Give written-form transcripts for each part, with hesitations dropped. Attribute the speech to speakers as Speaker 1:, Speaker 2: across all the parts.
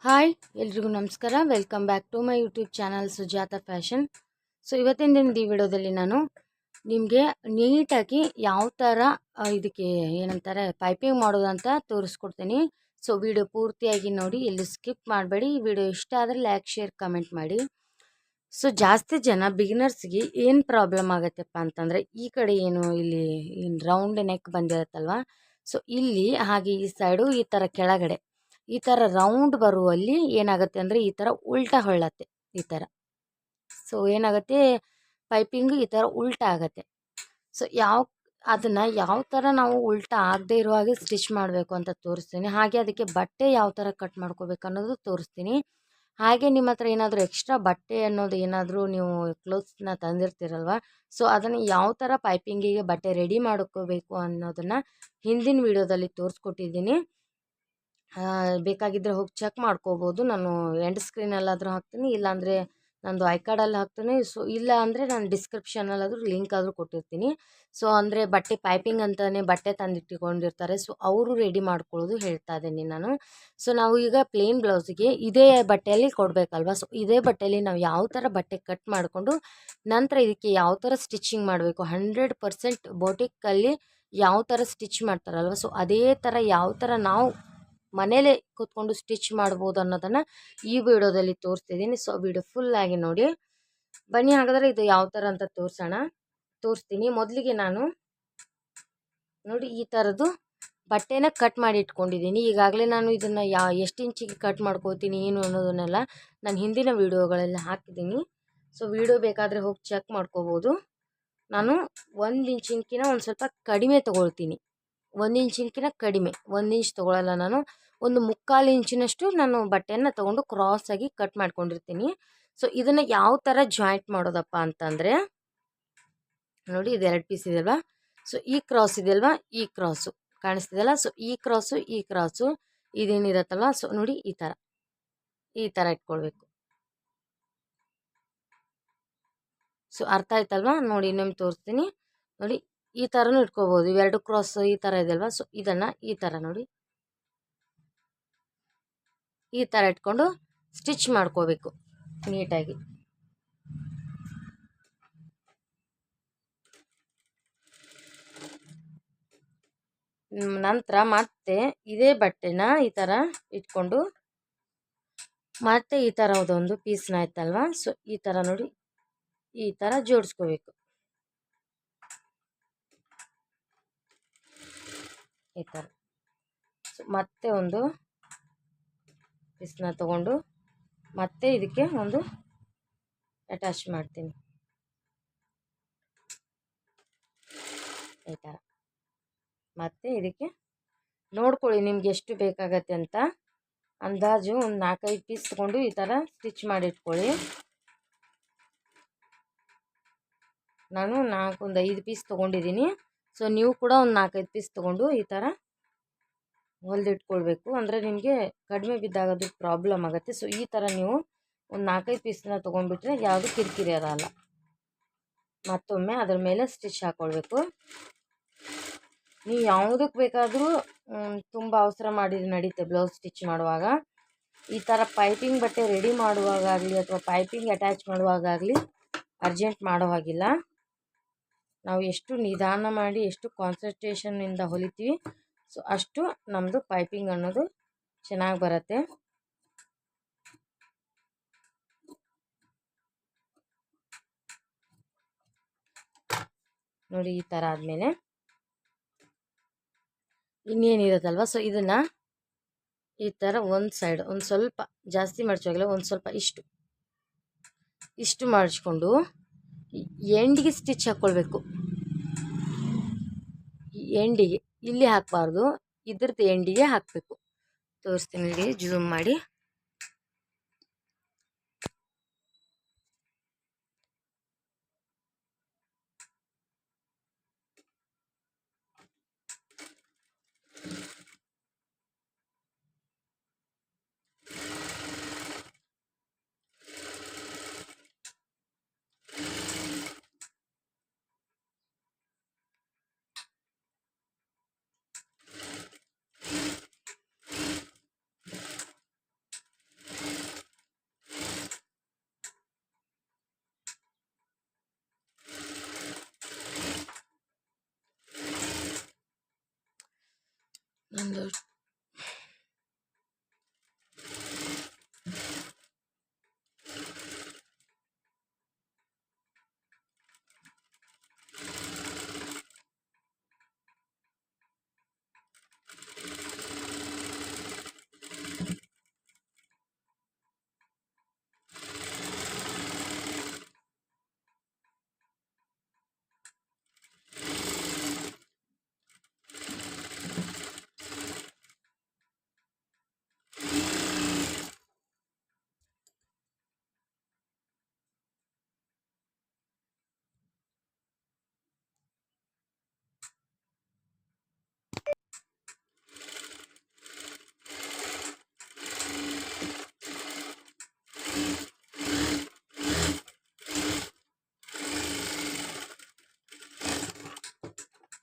Speaker 1: Hi ಎಲ್ರಿಗೂ ನಮಸ್ಕಾರ. Welcome back to my YouTube channel Sujatha fashion. So ಇವತ್ತಿನ ದಿನದ ಈ ವಿಡಿಯೋದಲ್ಲಿ ನಾನು ನಿಮಗೆ ನೀಟಾಗಿ ಯಾವ ಥರ ಇದಕ್ಕೆ ಏನಂತಾರೆ ಪೈಪಿಂಗ್ ಮಾಡೋದಂತ ತೋರಿಸ್ಕೊಡ್ತೀನಿ. ಸೊ ವಿಡಿಯೋ ಪೂರ್ತಿಯಾಗಿ ನೋಡಿ, ಎಲ್ಲಿ ಸ್ಕಿಪ್ ಮಾಡಬೇಡಿ. ಈ ವಿಡಿಯೋ ಇಷ್ಟ ಆದರೆ ಲೈಕ್, ಶೇರ್, ಕಮೆಂಟ್ ಮಾಡಿ. ಸೊ ಜಾಸ್ತಿ ಜನ ಬಿಗಿನರ್ಸ್ಗೆ ಏನು ಪ್ರಾಬ್ಲಮ್ ಆಗುತ್ತಪ್ಪ ಅಂತಂದರೆ, ಈ ಕಡೆ ಏನು ಇಲ್ಲಿ ರೌಂಡ್ ನೆಕ್ ಬಂದಿರುತ್ತಲ್ವ, ಸೊ ಇಲ್ಲಿ ಹಾಗೆ ಈ ಸೈಡು ಈ ಥರ ಕೆಳಗಡೆ ಈ ಥರ ರೌಂಡ್ ಬರುವಲ್ಲಿ ಏನಾಗುತ್ತೆ ಅಂದರೆ ಈ ಥರ ಉಲ್ಟಾ ಹೊಳ್ಳತ್ತೆ ಈ ಥರ. ಸೊ ಏನಾಗುತ್ತೆ, ಪೈಪಿಂಗು ಈ ಥರ ಉಲ್ಟಾ ಆಗುತ್ತೆ. ಸೊ ಅದನ್ನು ಯಾವ ಥರ ನಾವು ಉಲ್ಟಾ ಆಗದೆ ಇರೋ ಹಾಗೆ ಸ್ಟಿಚ್ ಮಾಡಬೇಕು ಅಂತ ತೋರಿಸ್ತೀನಿ. ಹಾಗೆ ಅದಕ್ಕೆ ಬಟ್ಟೆ ಯಾವ ಥರ ಕಟ್ ಮಾಡ್ಕೋಬೇಕು ಅನ್ನೋದು ತೋರಿಸ್ತೀನಿ. ಹಾಗೆ ನಿಮ್ಮ ಹತ್ರ ಏನಾದರೂ ಎಕ್ಸ್ಟ್ರಾ ಬಟ್ಟೆ ಅನ್ನೋದು ಏನಾದರೂ ನೀವು ಕ್ಲೋತ್ಸ್ನ ತಂದಿರ್ತೀರಲ್ವ, ಸೊ ಅದನ್ನು ಯಾವ ಥರ ಪೈಪಿಂಗಿಗೆ ಬಟ್ಟೆ ರೆಡಿ ಮಾಡ್ಕೋಬೇಕು ಅನ್ನೋದನ್ನು ಹಿಂದಿನ ವಿಡಿಯೋದಲ್ಲಿ ತೋರಿಸ್ಕೊಟ್ಟಿದ್ದೀನಿ. ಬೇಕಾಗಿದ್ದರೆ ಹೋಗಿ ಚೆಕ್ ಮಾಡ್ಕೋಬೋದು. ನಾನು ಎಂಡ್ ಸ್ಕ್ರೀನಲ್ಲಾದರೂ ಹಾಕ್ತೀನಿ, ಇಲ್ಲಾಂದರೆ ನಂದು ಐ ಕಾರ್ಡಲ್ಲಿ ಹಾಕ್ತೀನಿ. ಸೊ ಇಲ್ಲ ಅಂದರೆ ನಾನು ಡಿಸ್ಕ್ರಿಪ್ಷನಲ್ಲಾದರೂ ಲಿಂಕ್ ಆದರೂ ಕೊಟ್ಟಿರ್ತೀನಿ. ಸೊ ಅಂದರೆ ಬಟ್ಟೆ ಪೈಪಿಂಗ್ ಅಂತಲೇ ಬಟ್ಟೆ ತಂದಿಟ್ಟುಕೊಂಡಿರ್ತಾರೆ, ಸೊ ಅವರು ರೆಡಿ ಮಾಡ್ಕೊಳ್ಳೋದು ಹೇಳ್ತಾ ಇದ್ದೀನಿ ನಾನು. ಸೊ ನಾವು ಈಗ ಪ್ಲೇನ್ ಬ್ಲೌಸಿಗೆ ಇದೇ ಬಟ್ಟೆಯಲ್ಲಿ ಕೊಡಬೇಕಲ್ವ, ಸೊ ಇದೇ ಬಟ್ಟೆಯಲ್ಲಿ ನಾವು ಯಾವ ಥರ ಬಟ್ಟೆ ಕಟ್ ಮಾಡಿಕೊಂಡು ನಂತರ ಇದಕ್ಕೆ ಯಾವ ಥರ ಸ್ಟಿಚಿಂಗ್ ಮಾಡಬೇಕು, 100% ಬೋಟಿಕ್ಕಲ್ಲಿ ಯಾವ ಥರ ಸ್ಟಿಚ್ ಮಾಡ್ತಾರಲ್ವ, ಸೊ ಅದೇ ಥರ ಯಾವ ಥರ ನಾವು ಮನೇಲೆ ಕೂತ್ಕೊಂಡು ಸ್ಟಿಚ್ ಮಾಡ್ಬೋದು ಅನ್ನೋದನ್ನು ಈ ವಿಡಿಯೋದಲ್ಲಿ ತೋರಿಸ್ತಿದ್ದೀನಿ. ಸೊ ವಿಡಿಯೋ ಫುಲ್ಲಾಗಿ ನೋಡಿ. ಬನ್ನಿ ಹಾಗಾದರೆ ಇದು ಯಾವ ಥರ ಅಂತ ತೋರಿಸ್ತೀನಿ. ಮೊದಲಿಗೆ ನಾನು ನೋಡಿ ಈ ಥರದ್ದು ಬಟ್ಟೆನ ಕಟ್ ಮಾಡಿ ಇಟ್ಕೊಂಡಿದ್ದೀನಿ. ಈಗಾಗಲೇ ನಾನು ಇದನ್ನು ಎಷ್ಟು ಇಂಚಿಗೆ ಕಟ್ ಮಾಡ್ಕೋತೀನಿ ಏನು ಅನ್ನೋದನ್ನೆಲ್ಲ ನಾನು ಹಿಂದಿನ ವೀಡಿಯೋಗಳೆಲ್ಲ ಹಾಕಿದ್ದೀನಿ. ಸೊ ವಿಡಿಯೋ ಬೇಕಾದರೆ ಹೋಗಿ ಚೆಕ್ ಮಾಡ್ಕೋಬೋದು. ನಾನು 1 ಇಂಚಿನಕಿನ ಒಂದು ಸ್ವಲ್ಪ ಕಡಿಮೆ ತೊಗೊಳ್ತೀನಿ. 1 ಇಂಚಿನಕಿನ ಕಡಿಮೆ, 1 ಇಂಚ್ ತೊಗೊಳ್ಳಲ್ಲ ನಾನು. ಒಂದು 3/4 ಇಂಚಿನಷ್ಟು ನಾನು ಬಟ್ಟೆಯನ್ನು ತೊಗೊಂಡು ಕ್ರಾಸಾಗಿ ಕಟ್ ಮಾಡ್ಕೊಂಡಿರ್ತೀನಿ. ಸೊ ಇದನ್ನು ಯಾವ ಥರ ಜಾಯಿಂಟ್ ಮಾಡೋದಪ್ಪ ಅಂತಂದರೆ, ನೋಡಿ ಇದು 2 ಪೀಸ್ ಇದೆಯಲ್ವಾ, ಸೊ ಈ ಕ್ರಾಸ್ ಇದೆಯಲ್ವಾ, ಈ ಕ್ರಾಸು ಕಾಣಿಸ್ತಿದೆಯಲ್ಲ, ಸೊ ಈ ಕ್ರಾಸು ಇದೇನಿರತ್ತಲ್ವ, ಸೊ ನೋಡಿ ಈ ಥರ ಇಟ್ಕೊಳ್ಬೇಕು. ಸೊ ಅರ್ಥ ಆಯ್ತಲ್ವಾ? ನೋಡಿ ಇನ್ನೊಮ್ಮೆ ತೋರಿಸ್ತೀನಿ. ನೋಡಿ ಈ ಥರನೂ ಇಟ್ಕೋಬೋದು. ಇವೆರಡು ಕ್ರಾಸ್ ಈ ಥರ ಇದೆಯಲ್ವಾ, ಸೊ ಇದನ್ನು ಈ ಥರ ನೋಡಿ ಈ ಥರ ಇಟ್ಕೊಂಡು ಸ್ಟಿಚ್ ಮಾಡ್ಕೋಬೇಕು ನೀಟಾಗಿ. ನಂತರ ಮತ್ತೆ ಇದೇ ಬಟ್ಟೆನ ಈ ಥರ ಇಟ್ಕೊಂಡು ಮತ್ತೆ ಈ ಥರ ಒಂದು ಪೀಸ್ನ ಆಯ್ತಲ್ವಾ, ಸೊ ಈ ಥರ ನೋಡಿ ಈ ಥರ ಜೋಡಿಸ್ಕೋಬೇಕು. ಈ ಥರ ಸೊ ಮತ್ತೆ ಒಂದು ಪೀಸ್ನ ತಗೊಂಡು ಮತ್ತೆ ಇದಕ್ಕೆ ಒಂದು ಅಟ್ಯಾಚ್ ಮಾಡ್ತೀನಿ ಈ ಥರ. ಮತ್ತು ಇದಕ್ಕೆ ನೋಡ್ಕೊಳ್ಳಿ ನಿಮ್ಗೆ ಎಷ್ಟು ಬೇಕಾಗತ್ತೆ ಅಂತ. ಅಂದಾಜು ಒಂದು 4-5 ಪೀಸ್ ತೊಗೊಂಡು ಈ ಥರ ಸ್ಟಿಚ್ ಮಾಡಿಟ್ಕೊಳ್ಳಿ. ನಾನು ಒಂದು 5 ಪೀಸ್ ತೊಗೊಂಡಿದ್ದೀನಿ. ಸೊ ನೀವು ಕೂಡ ಒಂದು 4-5 ಪೀಸ್ ತೊಗೊಂಡು ಈ ಥರ ಹೊಲಿದಿಟ್ಕೊಳ್ಬೇಕು. ಅಂದರೆ ನಿಮಗೆ ಕಡಿಮೆ ಬಿದ್ದಾಗ ಅದು ಪ್ರಾಬ್ಲಮ್ ಆಗುತ್ತೆ. ಸೊ ಈ ಥರ ನೀವು ಒಂದು 4-5 ಪೀಸನ್ನ ತೊಗೊಂಡ್ಬಿಟ್ರೆ ಯಾವುದು ಕಿರಿಕಿರಿ ಇರೋಲ್ಲ. ಮತ್ತೊಮ್ಮೆ ಅದರ ಮೇಲೆ ಸ್ಟಿಚ್ ಹಾಕ್ಕೊಳ್ಬೇಕು. ನೀವು ಯಾವುದಕ್ಕೆ ಬೇಕಾದರೂ ತುಂಬ ಅವಸರ ಮಾಡಿದ್ರೆ ನಡೀತೆ. ಬ್ಲೌಸ್ ಸ್ಟಿಚ್ ಮಾಡುವಾಗ ಈ ಥರ ಪೈಪಿಂಗ್ ಬಟ್ಟೆ ರೆಡಿ ಮಾಡುವಾಗಲಿ ಅಥವಾ ಪೈಪಿಂಗ್ ಅಟ್ಯಾಚ್ ಮಾಡುವಾಗಲಿ ಅರ್ಜೆಂಟ್ ಮಾಡೋ ಹಾಗಿಲ್ಲ. ನಾವು ಎಷ್ಟು ನಿಧಾನ ಮಾಡಿ ಎಷ್ಟು ಕಾನ್ಸಂಟ್ರೇಷನ್ನಿಂದ ಹೊಲಿತೀವಿ, ಸೊ ಅಷ್ಟು ನಮ್ಮದು ಪೈಪಿಂಗ್ ಅನ್ನೋದು ಚೆನ್ನಾಗಿ ಬರುತ್ತೆ. ನೋಡಿ ಈ ಥರ ಆದಮೇಲೆ ಇನ್ನೇನಿರುತ್ತಲ್ವ, ಸೊ ಇದನ್ನು ಈ ಥರ ಒಂದು ಸೈಡ್ ಒಂದು ಸ್ವಲ್ಪ ಜಾಸ್ತಿ ಮಡಚೋಗಿಲ್ಲ, ಒಂದು ಸ್ವಲ್ಪ ಇಷ್ಟು ಮಡಚ್ಕೊಂಡು ಎಂಡಿಗೆ ಸ್ಟಿಚ್ ಹಾಕ್ಕೊಳ್ಬೇಕು. ಎಂಡಿಗೆ ಇಲ್ಲಿ ಹಾಕಬಾರ್ದು, ಇದ್ರದ್ದು ಎಂಡಿಗೆ ಹಾಕಬೇಕು. ತೋರಿಸ್ತೀನಿ ಇಲ್ಲಿ ಜೂಮ್ ಮಾಡಿ.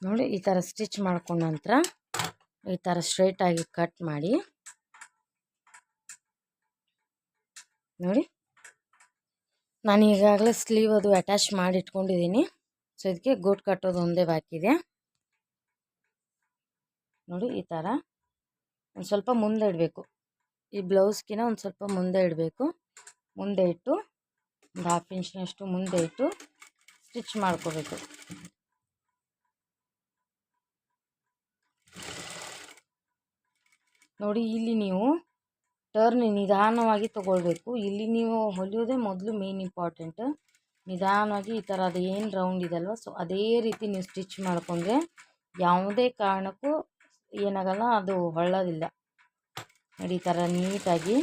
Speaker 1: ನೋಡಿ ಈ ಥರ ಸ್ಟಿಚ್ ಮಾಡ್ಕೊಂಡ ನಂತರ ಈ ಥರ ಸ್ಟ್ರೈಟಾಗಿ ಕಟ್ ಮಾಡಿ ನೋಡಿ. ನಾನು ಈಗಾಗಲೇ ಸ್ಲೀವ್ ಅದು ಅಟ್ಯಾಚ್ ಮಾಡಿ ಇಟ್ಕೊಂಡಿದ್ದೀನಿ. ಸೊ ಇದಕ್ಕೆ ಗೋಟ್ ಕಟ್ಟೋದು ಒಂದೇ ಬಾಕಿ ಇದೆ ನೋಡಿ. ಈ ಥರ ಒಂದು ಸ್ವಲ್ಪ ಮುಂದೆ ಇಡಬೇಕು, ಈ ಬ್ಲೌಸ್ಗಿನ ಒಂದು ಸ್ವಲ್ಪ ಮುಂದೆ ಇಡಬೇಕು. ಮುಂದೆ ಇಟ್ಟು ಒಂದು 1/2 ಇಂಚ್ನಷ್ಟು ಮುಂದೆ ಇಟ್ಟು ಸ್ಟಿಚ್ ಮಾಡ್ಕೋಬೇಕು. ನೋಡಿ ಇಲ್ಲಿ ನೀವು ಟರ್ನ್ ನಿಧಾನವಾಗಿ ತಗೊಳ್ಬೇಕು. ಇಲ್ಲಿ ನೀವು ಹೊಲಿಯೋದೇ ಮೊದಲು ಮೇನ್ ಇಂಪಾರ್ಟೆಂಟ್. ನಿಧಾನವಾಗಿ ಈ ಥರ ಅದೇನು ರೌಂಡ್ ಇದಲ್ವ, ಸೊ ಅದೇ ರೀತಿ ನೀವು ಸ್ಟಿಚ್ ಮಾಡ್ಕೊಂಡ್ರೆ ಯಾವುದೇ ಕಾರಣಕ್ಕೂ ಏನಾಗಲ್ಲ, ಅದು ಹೊಳ್ಳೋದಿಲ್ಲ ನೋಡಿ. ಈ ಥರ ನೀಟಾಗಿ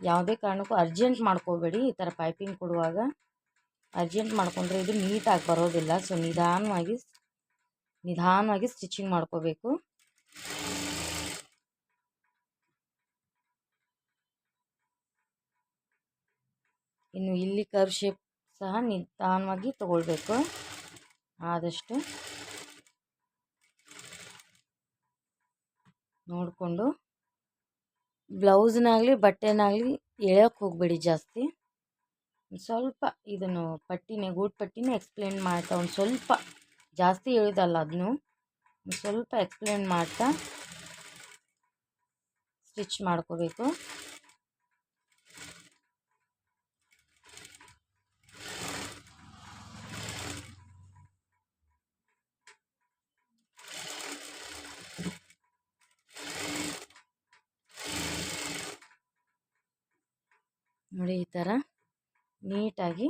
Speaker 1: ಯಾವುದೇ ಕಾರಣಕ್ಕೂ ಅರ್ಜೆಂಟ್ ಮಾಡ್ಕೋಬೇಡಿ. ಈ ಥರ ಪೈಪಿಂಗ್ ಕೊಡುವಾಗ ಅರ್ಜೆಂಟ್ ಮಾಡ್ಕೊಂಡ್ರೆ ಇದು ನೀಟಾಗಿ ಬರೋದಿಲ್ಲ. ಸೊ ನಿಧಾನವಾಗಿ ಸ್ಟಿಚಿಂಗ್ ಮಾಡ್ಕೋಬೇಕು. ಇನ್ನು ಇಲ್ಲಿ ಕರ್ವ್ ಶೇಪ್ ಸಹ ನಿಧಾನವಾಗಿ ತಗೊಳ್ಬೇಕು. ಆದಷ್ಟು ನೋಡಿಕೊಂಡು ಬ್ಲೌಸ್ನಾಗಲಿ ಬಟ್ಟೆನಾಗಲಿ ಎಳೆಯೋಕ್ಕೆ ಹೋಗಬೇಡಿ ಜಾಸ್ತಿ. ಸ್ವಲ್ಪ ಇದನ್ನು ಗೂಡು ಪಟ್ಟಿನೇ ಎಕ್ಸ್ಪ್ಲೇನ್ ಮಾಡ್ತಾ ಒಂದು ಸ್ವಲ್ಪ ಜಾಸ್ತಿ ಎಳೆಯೋದಲ್ಲ, ಅದನ್ನು ಸ್ವಲ್ಪ ಎಕ್ಸ್ಪ್ಲೇನ್ ಮಾಡ್ತಾ ಸ್ಟಿಚ್ ಮಾಡ್ಕೋಬೇಕು. ನೋಡಿ ಈ ಥರ ನೀಟಾಗಿ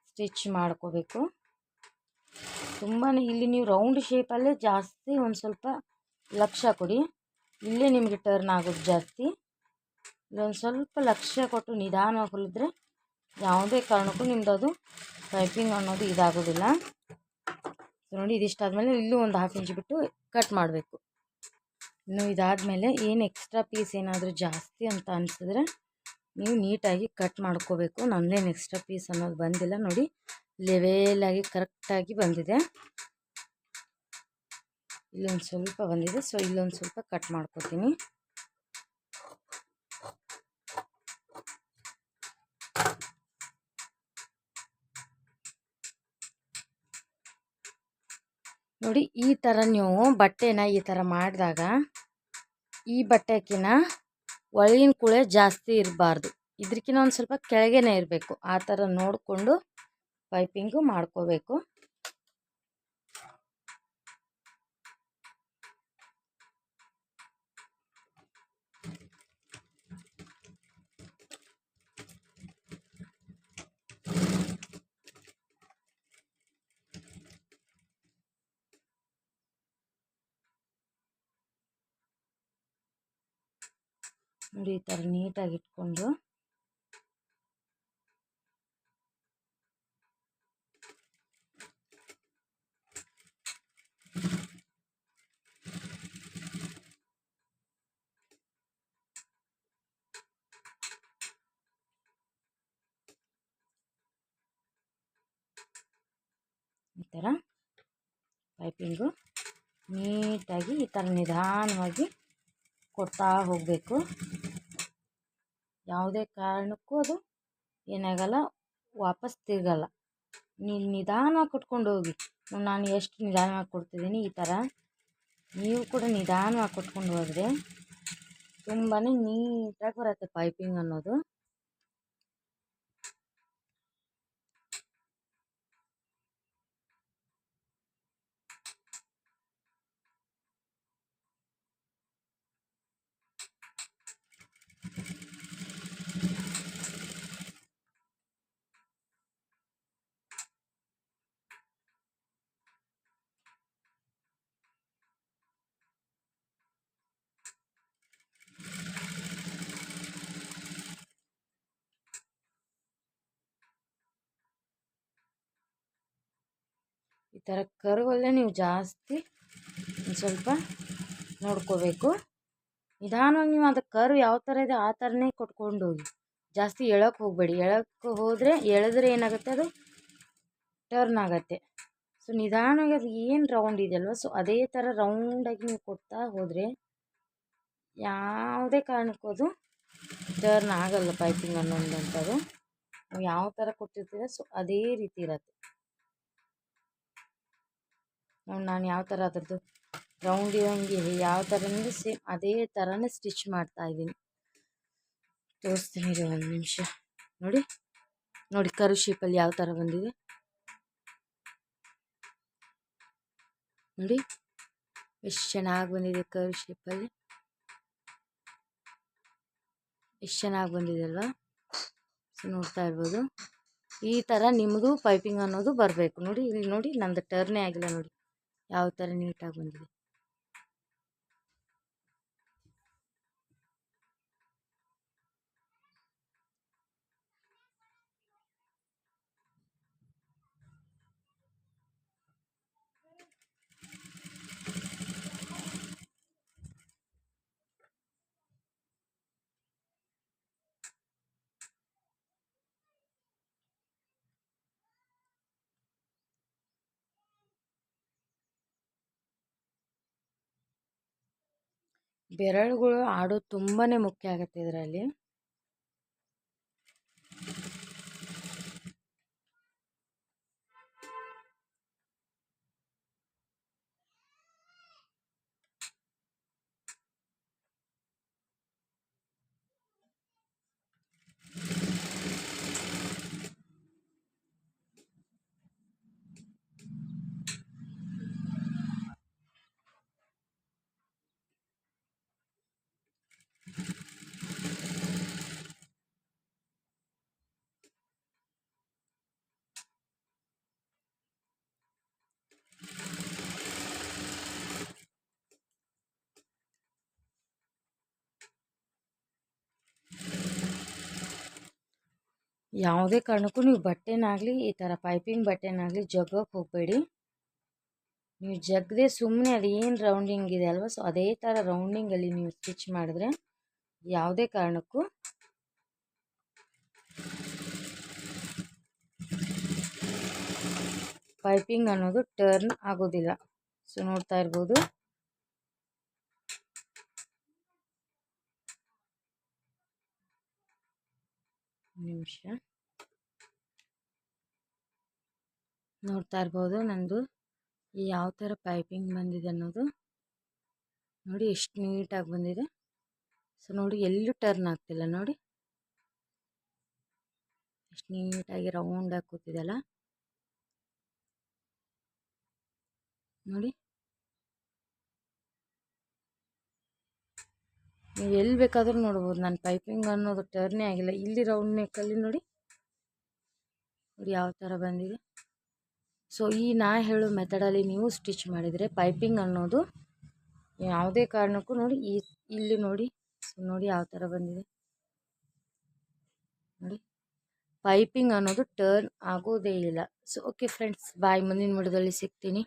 Speaker 1: ಸ್ಟಿಚ್ ಮಾಡ್ಕೋಬೇಕು. ತುಂಬಾ ಇಲ್ಲಿ ನೀವು ರೌಂಡ್ ಶೇಪಲ್ಲೇ ಜಾಸ್ತಿ ಒಂದು ಸ್ವಲ್ಪ ಲಕ್ಷ್ಯ ಕೊಡಿ. ಇಲ್ಲೇ ನಿಮಗೆ ಟರ್ನ್ ಆಗೋದು ಜಾಸ್ತಿ. ಇಲ್ಲೊಂದು ಸ್ವಲ್ಪ ಲಕ್ಷ್ಯ ಕೊಟ್ಟು ನಿಧಾನವಾಗಿ ಹೊಲಿದ್ರೆ ಯಾವುದೇ ಕಾರಣಕ್ಕೂ ನಿಮ್ದು ಅದು ಪೈಪಿಂಗ್ ಅನ್ನೋದು ಇದಾಗೋದಿಲ್ಲ. ನೋಡಿ ಇದಿಷ್ಟಾದಮೇಲೆ ಇಲ್ಲೂ ಒಂದು 1/2 ಇಂಚ್ ಬಿಟ್ಟು ಕಟ್ ಮಾಡಬೇಕು. ಇನ್ನು ಇದಾದಮೇಲೆ ಏನು ಎಕ್ಸ್ಟ್ರಾ ಪೀಸ್ ಏನಾದರೂ ಜಾಸ್ತಿ ಅಂತ ಅನಿಸಿದ್ರೆ ನೀವು ನೀಟಾಗಿ ಕಟ್ ಮಾಡ್ಕೋಬೇಕು. ನನ್ನದೇನು ಎಕ್ಸ್ಟ್ರಾ ಪೀಸ್ ಅನ್ನೋದು ಬಂದಿಲ್ಲ ನೋಡಿ, ಲೆವೆಲಾಗಿ ಕರೆಕ್ಟಾಗಿ ಬಂದಿದೆ. ಇಲ್ಲೊಂದು ಸ್ವಲ್ಪ ಬಂದಿದೆ, ಸೊ ಇಲ್ಲೊಂದು ಸ್ವಲ್ಪ ಕಟ್ ಮಾಡ್ಕೋತೀನಿ. ನೋಡಿ ಈ ಥರ ನೀವು ಬಟ್ಟೆನ ಈ ಥರ ಮಾಡಿದಾಗ ಈ ಬಟ್ಟೆಕಿನ ಒಳಗಿನ ಕೂಳೆ ಜಾಸ್ತಿ ಇರಬಾರ್ದು, ಇದಕ್ಕಿಂತ ಒಂದು ಸ್ವಲ್ಪ ಕೆಳಗೇನೆ ಇರಬೇಕು. ಆ ಥರ ನೋಡಿಕೊಂಡು ಪೈಪಿಂಗು ಮಾಡ್ಕೋಬೇಕು. ನೋಡಿ ಈ ಥರ ನೀಟಾಗಿ ಇಟ್ಕೊಂಡು ಈ ಥರ ಪೈಪಿಂಗು ನೀಟಾಗಿ ಈ ಥರ ನಿಧಾನವಾಗಿ ಕೊಡ್ತಾ ಹೋಗಬೇಕು. ಯಾವುದೇ ಕಾರಣಕ್ಕೂ ಅದು ಏನಾಗಲ್ಲ, ವಾಪಸ್ ತಿರುಗಲ್ಲ. ನೀವು ನಿಧಾನವಾಗಿ ಕೊಟ್ಕೊಂಡು ಹೋಗಿ. ನಾನು ಎಷ್ಟು ನಿಧಾನವಾಗಿ ಕೊಡ್ತಿದ್ದೀನಿ ಈ ಥರ. ನೀವು ಕೂಡ ನಿಧಾನವಾಗಿ ಕೊಟ್ಕೊಂಡು ಹೋದರೆ ತುಂಬಾ ನೀಟಾಗಿ ಬರುತ್ತೆ ಪೈಪಿಂಗ್ ಅನ್ನೋದು. ಈ ಥರ ಕರ್ವಲ್ಲೇ ನೀವು ಜಾಸ್ತಿ ಒಂದು ಸ್ವಲ್ಪ ನೋಡ್ಕೋಬೇಕು. ನಿಧಾನವಾಗಿ ನೀವು ಅದು ಕರ್ವ್ ಯಾವ ಥರ ಇದೆ ಆ ಥರನೇ ಕೊಟ್ಕೊಂಡು ಹೋಗಿ, ಜಾಸ್ತಿ ಎಳಕ್ಕೆ ಹೋಗಬೇಡಿ. ಎಳಕ್ಕೆ ಹೋದರೆ ಎಳೆದ್ರೆ ಏನಾಗುತ್ತೆ, ಅದು ಟರ್ನ್ ಆಗುತ್ತೆ. ಸೊ ನಿಧಾನವಾಗಿ ಅದು ಏನು ರೌಂಡ್ ಇದೆಯಲ್ವ, ಸೊ ಅದೇ ಥರ ರೌಂಡಾಗಿ ನೀವು ಕೊಡ್ತಾ ಹೋದರೆ ಯಾವುದೇ ಕಾರಣಕ್ಕೂ ಅದು ಟರ್ನ್ ಆಗಲ್ಲ. ಪೈಪಿಂಗ್ ಅನ್ನೋದಂಥದ್ದು ನೀವು ಯಾವ ಥರ ಕೊಟ್ಟಿರ್ತೀರ ಸೊ ಅದೇ ರೀತಿ ಇರತ್ತೆ. ನಾನು ಯಾವ ಥರ ಅದರದ್ದು ರೌಂಡ್ ಇರೋಂಗೆ ಯಾವ ಥರ ಅಂದರೆ ಸೇಮ್ ಅದೇ ಥರನೇ ಸ್ಟಿಚ್ ಮಾಡ್ತಾ ಇದ್ದೀನಿ. ತೋರಿಸ್ತೀನಿ ರೀ, ಒಂದು ನಿಮಿಷ. ನೋಡಿ ನೋಡಿ ಕರು ಶೇಪಲ್ಲಿ ಯಾವ ಥರ ಬಂದಿದೆ ನೋಡಿ, ಎಷ್ಟು ಚೆನ್ನಾಗಿ ಬಂದಿದೆ ಕರು ಶೇಪಲ್ಲಿ, ಎಷ್ಟು ಚೆನ್ನಾಗಿ ಬಂದಿದೆ ಅಲ್ವಾ. ಸೊ ನೋಡ್ತಾ ಇರ್ಬೋದು, ಈ ಥರ ನಿಮ್ಮದು ಪೈಪಿಂಗ್ ಅನ್ನೋದು ಬರಬೇಕು. ನೋಡಿ ಇಲ್ಲಿ ನೋಡಿ, ನಮ್ಮದು ಟರ್ನೇ ಆಗಿಲ್ಲ ನೋಡಿ ಯಾವ ಥರ ನೀಟಾಗಿ ಬಂದಿದೆ. ಬೆರಳುಗಳು ಆಡೋದು ತುಂಬಾ ಮುಖ್ಯ ಆಗುತ್ತೆ ಇದರಲ್ಲಿ. ಯಾವುದೇ ಕಾರಣಕ್ಕೂ ನೀವು ಬಟ್ಟೆನಾಗಲಿ ಈ ಥರ ಪೈಪಿಂಗ್ ಬಟ್ಟೆನಾಗಲಿ ಜಗ್ಗಕ್ಕೆ ಹೋಗಬೇಡಿ. ನೀವು ಜಗ್ಗದೆ ಸುಮ್ಮನೆ ಅದು ಏನು ರೌಂಡಿಂಗ್ ಇದೆ ಅಲ್ವಾ, ಸೊ ಅದೇ ಥರ ರೌಂಡಿಂಗಲ್ಲಿ ನೀವು ಸ್ಟಿಚ್ ಮಾಡಿದ್ರೆ ಯಾವುದೇ ಕಾರಣಕ್ಕೂ ಪೈಪಿಂಗ್ ಅನ್ನೋದು ಟರ್ನ್ ಆಗೋದಿಲ್ಲ. ಸೊ ನೋಡ್ತಾ ಇರ್ಬೋದು, ನಿಮಿಷ ನೋಡ್ತಾ ಇರ್ಬೋದು ನಂದು ಯಾವ ಥರ ಪೈಪಿಂಗ್ ಬಂದಿದೆ ಅನ್ನೋದು. ನೋಡಿ ಎಷ್ಟು ನೀಟಾಗಿ ಬಂದಿದೆ. ಸೊ ನೋಡಿ ಎಲ್ಲೂ ಟರ್ನ್ ಆಗ್ತಿಲ್ಲ, ನೋಡಿ ಎಷ್ಟು ನೀಟಾಗಿ ರೌಂಡಾಗಿ ಕೂತಿದೆಲ್ಲ ನೋಡಿ. ನೀವು ಎಲ್ಲಿ ಬೇಕಾದರೂ ನೋಡ್ಬೋದು, ನಾನು ಪೈಪಿಂಗ್ ಅನ್ನೋದು ಟರ್ನೇ ಆಗಿಲ್ಲ. ಇಲ್ಲಿ ರೌಂಡ್ ನೆಕ್ಕಲ್ಲಿ ನೋಡಿ ನೋಡಿ ಯಾವ ಥರ ಬಂದಿದೆ. ಸೊ ಈ ನಾ ಹೇಳೋ ಮೆಥಡಲ್ಲಿ ನೀವು ಸ್ಟಿಚ್ ಮಾಡಿದರೆ ಪೈಪಿಂಗ್ ಅನ್ನೋದು ಯಾವುದೇ ಕಾರಣಕ್ಕೂ ನೋಡಿ ಇಲ್ಲಿ ನೋಡಿ. ಸೊ ನೋಡಿ ಯಾವ ಥರ ಬಂದಿದೆ ನೋಡಿ, ಪೈಪಿಂಗ್ ಅನ್ನೋದು ಟರ್ನ್ ಆಗೋದೇ ಇಲ್ಲ. ಸೊ ಓಕೆ ಫ್ರೆಂಡ್ಸ್, ಬಾಯ್, ಮುಂದಿನ ವಿಡಿಯೋದಲ್ಲಿ ಸಿಗ್ತೀನಿ.